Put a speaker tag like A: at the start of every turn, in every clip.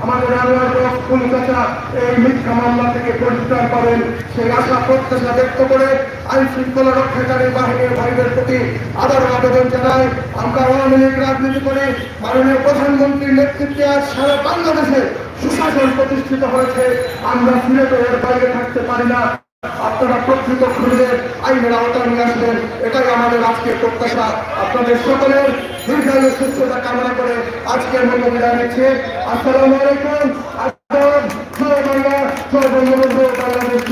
A: আমাদের কলকাতা এই মিথ্যা মামলা থেকে পরিত্রাণ পাবেন সেই আশা প্রত্যাশা ব্যক্ত করে আইন শৃঙ্খলা রক্ষাকারী বাহিনীর ভাইদের প্রতি আবারও আবেদন জানাই। আমরা আওয়ামী লীগ রাজনীতি করে মাননীয় প্রধানমন্ত্রীর নেতৃত্বে আজ সারা বাংলাদেশে সুশাসন প্রতিষ্ঠিত হয়েছে। আমরা সিলেট এর বাইরে থাকতে পারি না। আপনারা প্রকৃত খুঁজে আইনের আওতায় নিয়ে আসবেন, এটাই আমাদের আজকের প্রত্যাশা। আপনাদের সকলের দীর্ঘায়ু সুস্থতা কামনা করে আজকের মতো বিদায় নিচ্ছে। আসসালামু আলাইকুম। জয় বাংলা, জয় বঙ্গবন্ধু, বাংলাদেশ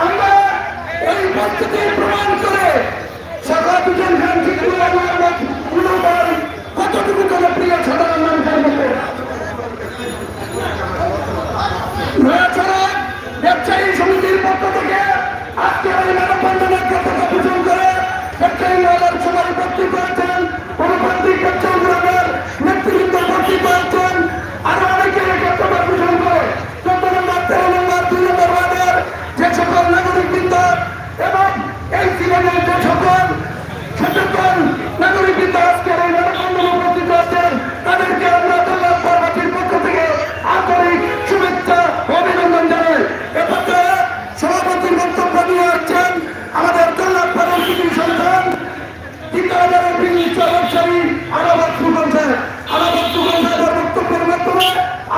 A: আমরা এই বস্তুকে প্রমাণ করে সকাতুজন খান কতটুকু জনপ্রিয় সাধারণ মানুষের মধ্যে ব্যবসায়ী সমিতির পক্ষ থেকে আজকে ওই মানববন্ধনের পতাকা পোষণ করে ব্যবসায়ী মহলের সবাই ভর্তি করেছেন, গণতান্ত্রিক ব্যবসায়ী গ্রামের নেতৃবৃন্দ ভর্তি করেছেন, আরো অনেকে পতাকা পোষণ করে 14 নম্বর 13 নম্বর 2 নম্বর ওয়ার্ডের যে সকল নাগরিকবৃন্দ এবং এই জীবনের যে সকল সচেতন নাগরিকবৃন্দ আজকের এই মানববন্ধনে উপস্থিত আছেন, তাদেরকে আমরা দোল্লার পর্বতীর পক্ষ থেকে আন্তরিক শুভেচ্ছা ও অভিনন্দন জানাই। এ পর্যায়ে সভাপতির বক্তব্য নিয়ে আসছেন আমাদের দোল্লার পর্বতীর সন্তান তিনবাজারের বিশিষ্ট ব্যবসায়ী আরাবাদ সুগম সাহেব। আরাবাদ সুগম সাহেবের বক্তব্যের মাধ্যমে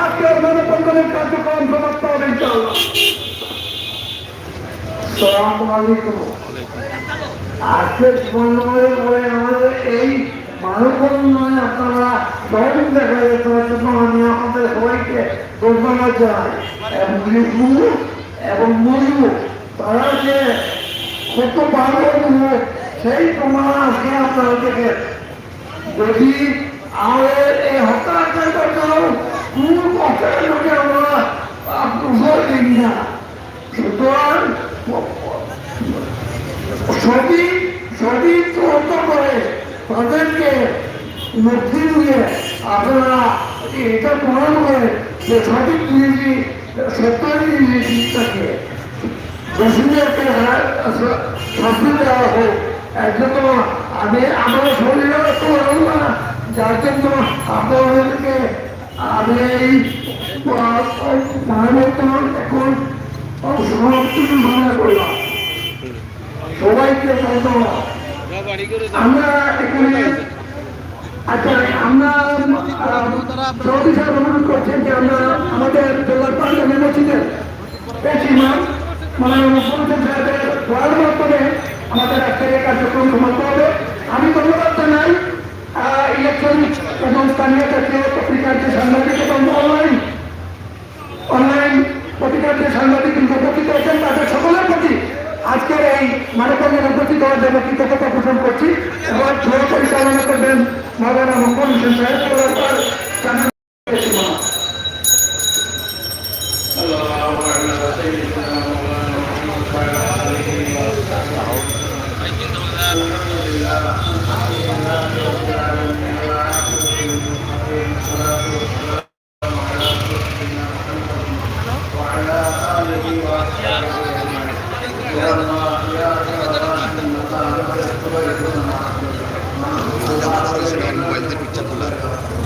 A: আজকের মানববন্ধনের কার্যক্রম সমাপ্ত হবে ইনশাআল্লাহ। আসসালামু আলাইকুম। আজকে জীবনময় বলে আমাদের এই মানববন্ধনে আপনারা সহযোগিতা করে দেওয়ার জন্য আমি আপনাদের সবাইকে ধন্যবাদ জানাই। এবং মজু তারা যে কত ভালো সেই প্রমাণ আজকে আপনারা থেকে যদি আমাদের এই হত্যাকাণ্ডের জন্য কোন কষ্টের লোকে আমরা জোর দিই না। সুতরাং সবই তদন্ত করে তাদেরকে মুক্তি দিয়ে আপনারা এটা প্রমাণ করে যে সঠিক জিনিসই সত্যি জিনিসটাকে দোষীদেরকে শাস্তি দেওয়া হোক। এর জন্য আমার শরীরে তো না, যার জন্য আপনাদেরকে আমি এই এখন সমাপ্তি ঘোষণা করলাম। সবাইকে ধন্যবাদ। আমরা এখানে আমরা অনুরোধ করছেন যে আমরা আমাদের জেলার পার্লামেন্ট মসজিদের প্রেসিডেন্ট মাধ্যমে আমাদের আজকের এই কার্যক্রম সমাপ্ত হবে। আমি ধন্যবাদ জানাই ইলেকট্রনিক এবং স্থানীয় জাতীয় পত্রিকার যে সাংবাদিক এবং অনলাইন পত্রিকার যে সাংবাদিক উপস্থিত হয়েছেন তাদের সকলের প্রতি আজকের এই মানববন্ধনে উপস্থিত হওয়ার জন্য কৃতজ্ঞতা পোষণ করছি। এবং পরিচালনা করবেন মাওলানা মঙ্গল হোসেন সাহেব।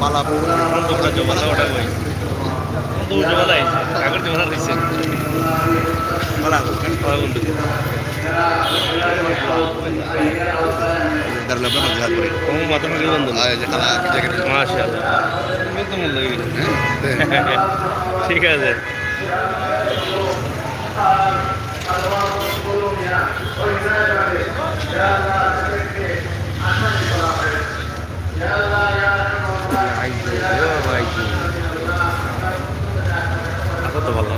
B: মালা জমালা ওটা ওই জমালা আগের জমালা রয়েছে মালা বন্ধু ঠিক আছে। তো ভালো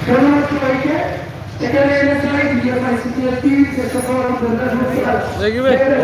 A: ধন্যবাদ সবাইকে। এখানে এসে